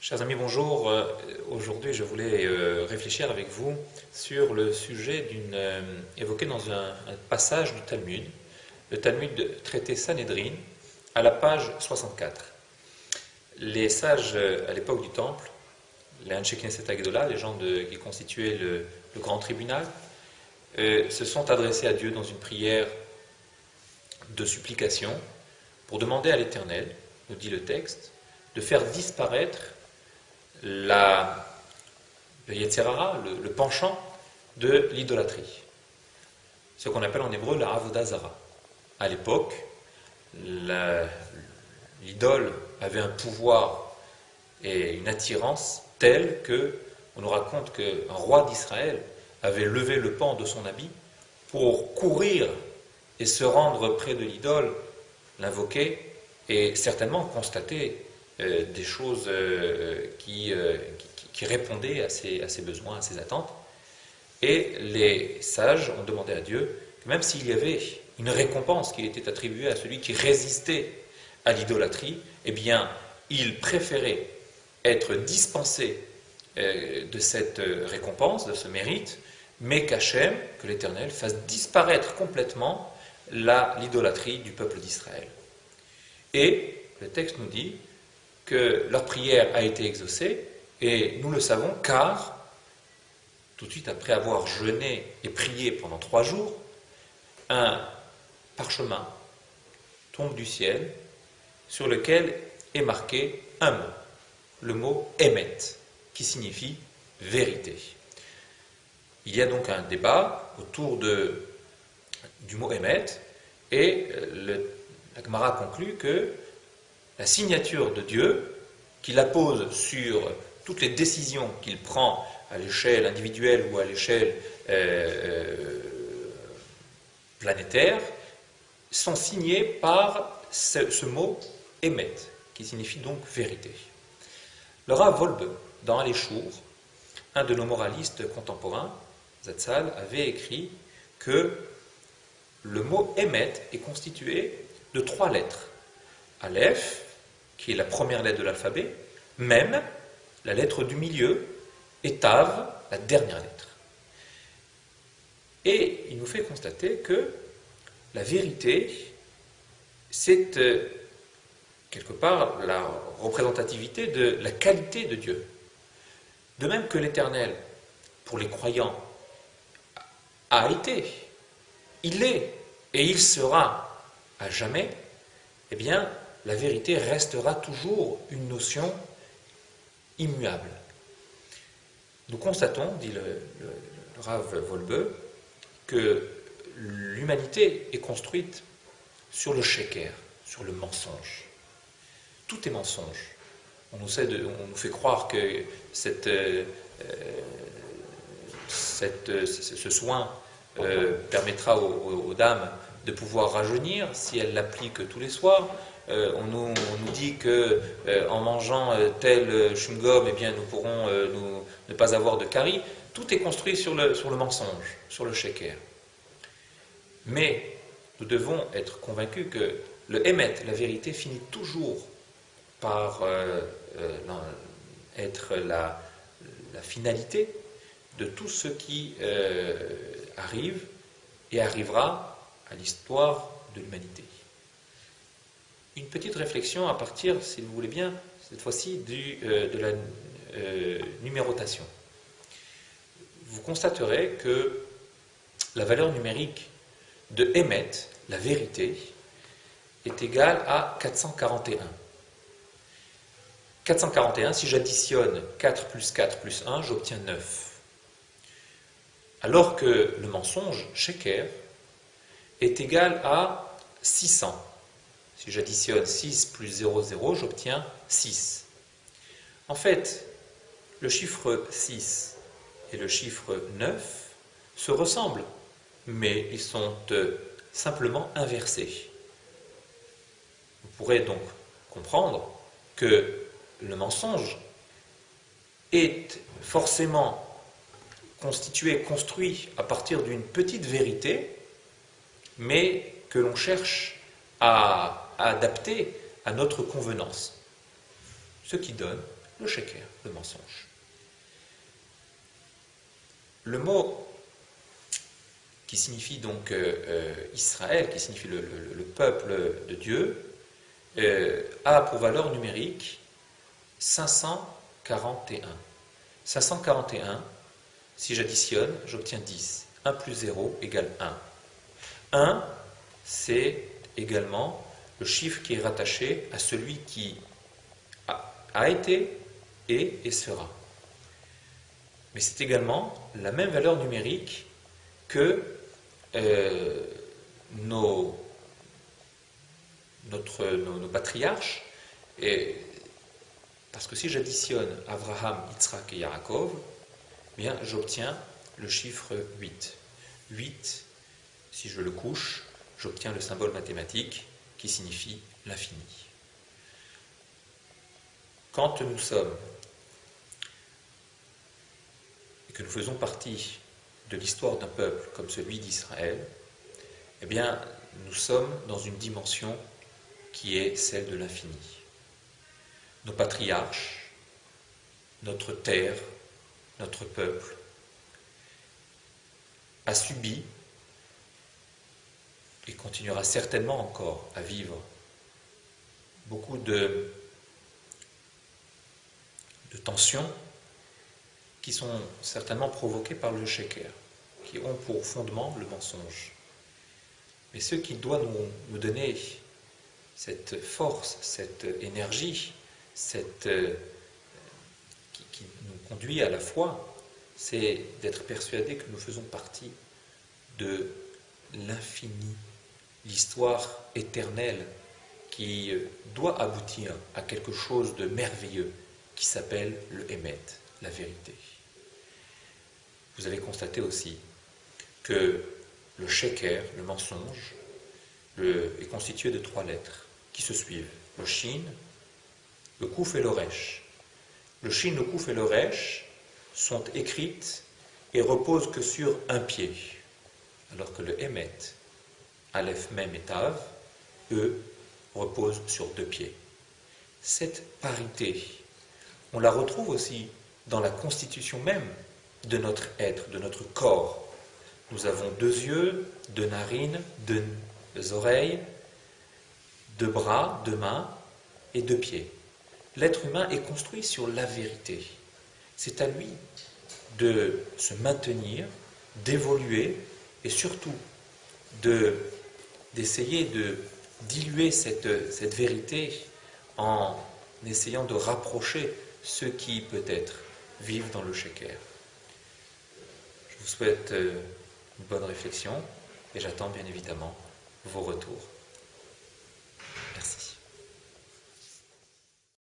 Chers amis, bonjour. Aujourd'hui, je voulais réfléchir avec vous sur le sujet évoqué dans un passage du Talmud, le Talmud traité Sanhédrin, à la page 64. Les sages à l'époque du Temple, les Anshe Knesset Agdola, les gens qui constituaient le grand tribunal, se sont adressés à Dieu dans une prière de supplication pour demander à l'Éternel, nous dit le texte, de faire disparaître le Yetzer Hara, le penchant de l'idolâtrie. Ce qu'on appelle en hébreu la Avodah Zara. À l'époque, l'idole avait un pouvoir et une attirance telle que on nous raconte qu'un roi d'Israël avait levé le pan de son habit pour courir et se rendre près de l'idole, l'invoquer et certainement constater des choses qui répondaient à ses besoins, à ses attentes. Et les sages ont demandé à Dieu que même s'il y avait une récompense qui était attribuée à celui qui résistait à l'idolâtrie, eh bien, il préférait être dispensé de cette récompense, de ce mérite, mais qu'Hachem, que l'Éternel, fasse disparaître complètement l'idolâtrie du peuple d'Israël. Et le texte nous dit que leur prière a été exaucée, et nous le savons car, tout de suite après avoir jeûné et prié pendant 3 jours, un parchemin tombe du ciel sur lequel est marqué un mot, le mot Emet, qui signifie vérité. Il y a donc un débat autour du mot Emet, et la Gemara conclut que la signature de Dieu, qu'il appose sur toutes les décisions qu'il prend à l'échelle individuelle ou à l'échelle planétaire, sont signées par ce mot Emet, qui signifie donc vérité. Le Rav Wolbe, dans Aléchour, un de nos moralistes contemporains, Zatzal, avait écrit que le mot Emet est constitué de 3 lettres. Aleph, qui est la première lettre de l'alphabet, Mem, la lettre du milieu, et Tav, la dernière lettre. Et il nous fait constater que la vérité, c'est quelque part la représentativité de la qualité de Dieu. De même que l'Éternel, pour les croyants, a été, il est et il sera à jamais, eh bien, la vérité restera toujours une notion immuable. Nous constatons, dit le Rav Wolbe, que l'humanité est construite sur le sheker, sur le mensonge. Tout est mensonge. On nous fait croire que ce soin permettra aux dames de pouvoir rajeunir si elles l'appliquent tous les soirs. On nous dit qu'en mangeant tel chewing-gum, eh bien, nous pourrons ne pas avoir de carie. Tout est construit sur le mensonge, sur le sheker. Mais nous devons être convaincus que le Emet, la vérité, finit toujours par être la finalité de tout ce qui arrive et arrivera à l'histoire de l'humanité. Une petite réflexion à partir, si vous voulez bien, cette fois-ci, de la numérotation. Vous constaterez que la valeur numérique de Emet, la vérité, est égale à 441. 441, si j'additionne 4 plus 4 plus 1, j'obtiens 9. Alors que le mensonge, sheker, est égal à 600. Si j'additionne 6 plus 0, 0, j'obtiens 6. En fait, le chiffre 6 et le chiffre 9 se ressemblent, mais ils sont simplement inversés. Vous pourrez donc comprendre que le mensonge est forcément construit à partir d'une petite vérité, mais que l'on cherche à adapter à notre convenance. Ce qui donne le sheker, le mensonge. Le mot qui signifie donc Israël, qui signifie le peuple de Dieu, a pour valeur numérique 541. 541, si j'additionne, j'obtiens 10. 1 plus 0 égale 1. 1, c'est également le chiffre qui est rattaché à celui qui a été, est et sera. Mais c'est également la même valeur numérique que nos patriarches, parce que si j'additionne Abraham, Yitzhak et Yaakov, eh bien j'obtiens le chiffre 8. 8, si je le couche, j'obtiens le symbole mathématique qui signifie l'infini. Quand nous sommes et que nous faisons partie de l'histoire d'un peuple comme celui d'Israël, eh bien, nous sommes dans une dimension qui est celle de l'infini. Nos patriarches, notre terre, notre peuple, a subi et continuera certainement encore à vivre beaucoup de tensions qui sont certainement provoquées par le sheker, qui ont pour fondement le mensonge. Mais ce qui doit nous donner cette force, cette énergie, qui nous conduit à la foi, c'est d'être persuadé que nous faisons partie de l'infini, l'histoire éternelle qui doit aboutir à quelque chose de merveilleux qui s'appelle le Emet, la vérité. Vous avez constaté aussi que le sheker, le mensonge, est constitué de 3 lettres qui se suivent. Le shin, le kouf et le resh. Le shin, le kouf et le resh sont écrites et reposent que sur un pied, alors que le emet, aleph, mem et tav, eux, reposent sur 2 pieds. Cette parité, on la retrouve aussi dans la constitution même de notre être, de notre corps. Nous avons 2 yeux, 2 narines, 2 oreilles, 2 bras, 2 mains et 2 pieds. L'être humain est construit sur la vérité. C'est à lui de se maintenir, d'évoluer et surtout d'essayer de diluer cette vérité en essayant de rapprocher ceux qui peut-être vivent dans le sheker. Je vous souhaite une bonne réflexion et j'attends bien évidemment vos retours.